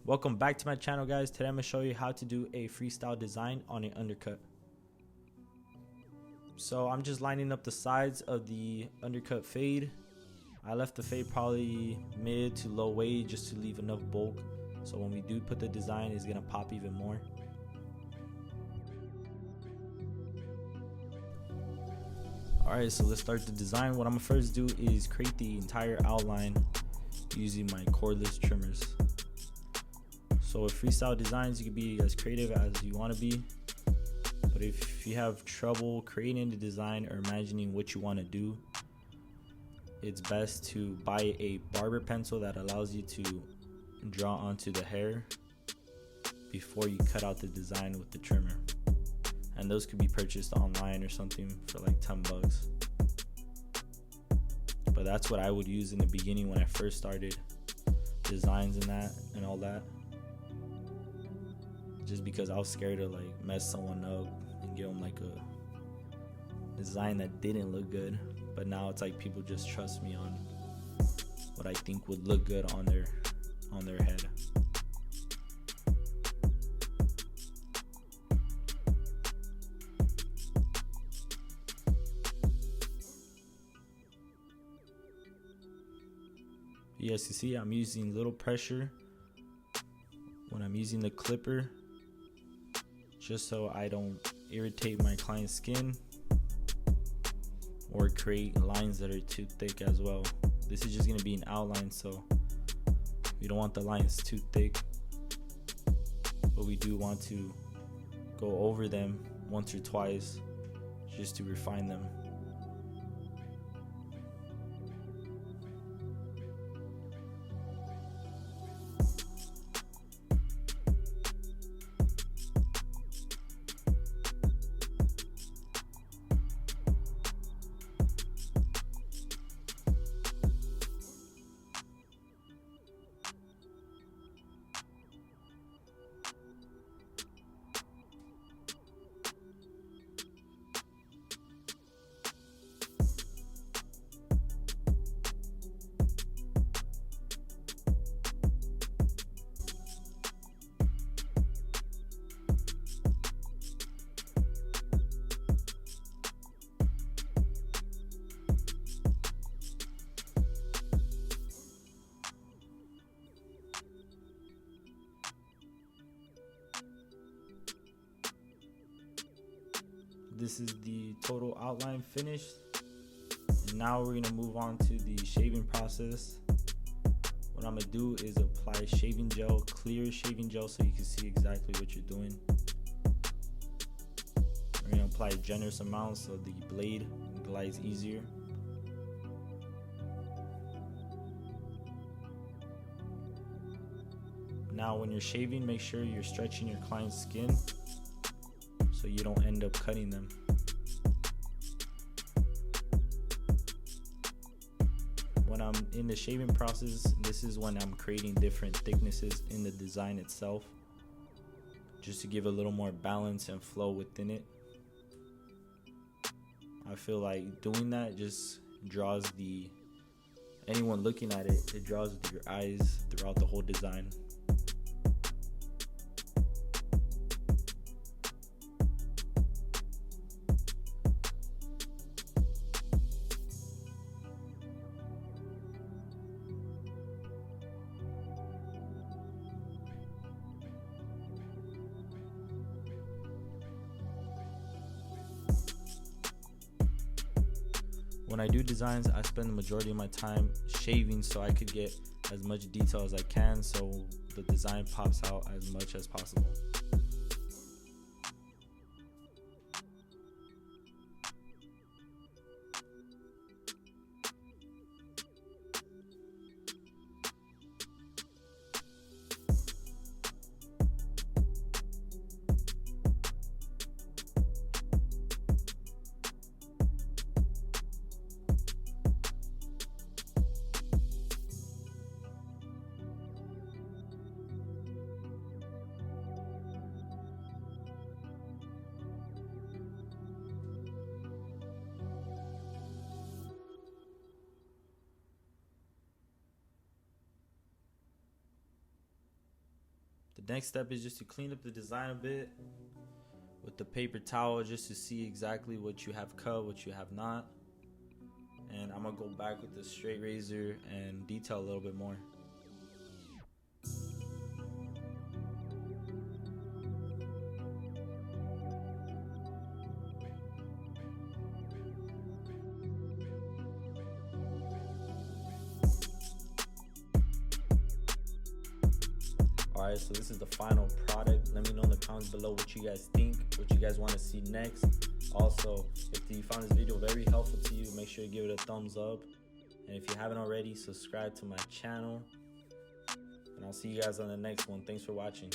Welcome back to my channel, guys. Today I'm going to show you how to do a freestyle design on an undercut. So I'm just lining up the sides of the undercut fade. I left the fade probably mid to low weight just to leave enough bulk, so when we do put the design, it's going to pop even more. Alright, so let's start the design. What I'm going to first do is create the entire outline using my cordless trimmers. So with freestyle designs, you can be as creative as you want to be, but if you have trouble creating the design or imagining what you want to do, it's best to buy a barber pencil that allows you to draw onto the hair before you cut out the design with the trimmer. And those could be purchased online or something for like 10 bucks. But that's what I would use in the beginning when I first started designs and all that. Just because I was scared to like mess someone up and give them like a design that didn't look good. But now it's like people just trust me on what I think would look good on their head. Yes, you see I'm using little pressure when I'm using the clipper, just so I don't irritate my client's skin or create lines that are too thick as well. This is just going to be an outline, so we don't want the lines too thick, but we do want to go over them once or twice just to refine them. This is the total outline finished, and now we're going to move on to the shaving process. What I'm going to do is apply shaving gel, clear shaving gel, so you can see exactly what you're doing. We're going to apply a generous amount so the blade glides easier. Now when you're shaving, make sure you're stretching your client's skin so you don't end up cutting them. When I'm in the shaving process, this is when I'm creating different thicknesses in the design itself, just to give a little more balance and flow within it. I feel like doing that just draws anyone looking at it, it draws your eyes throughout the whole design. When I do designs, I spend the majority of my time shaving so I could get as much detail as I can so the design pops out as much as possible. The next step is just to clean up the design a bit with the paper towel, just to see exactly what you have cut, what you have not. And I'm gonna go back with the straight razor and detail a little bit more. Alright, so this is the final product. Let me know in the comments below what you guys think, what you guys want to see next. Also, if you found this video very helpful to you, make sure you give it a thumbs up. And if you haven't already, subscribe to my channel. And I'll see you guys on the next one. Thanks for watching.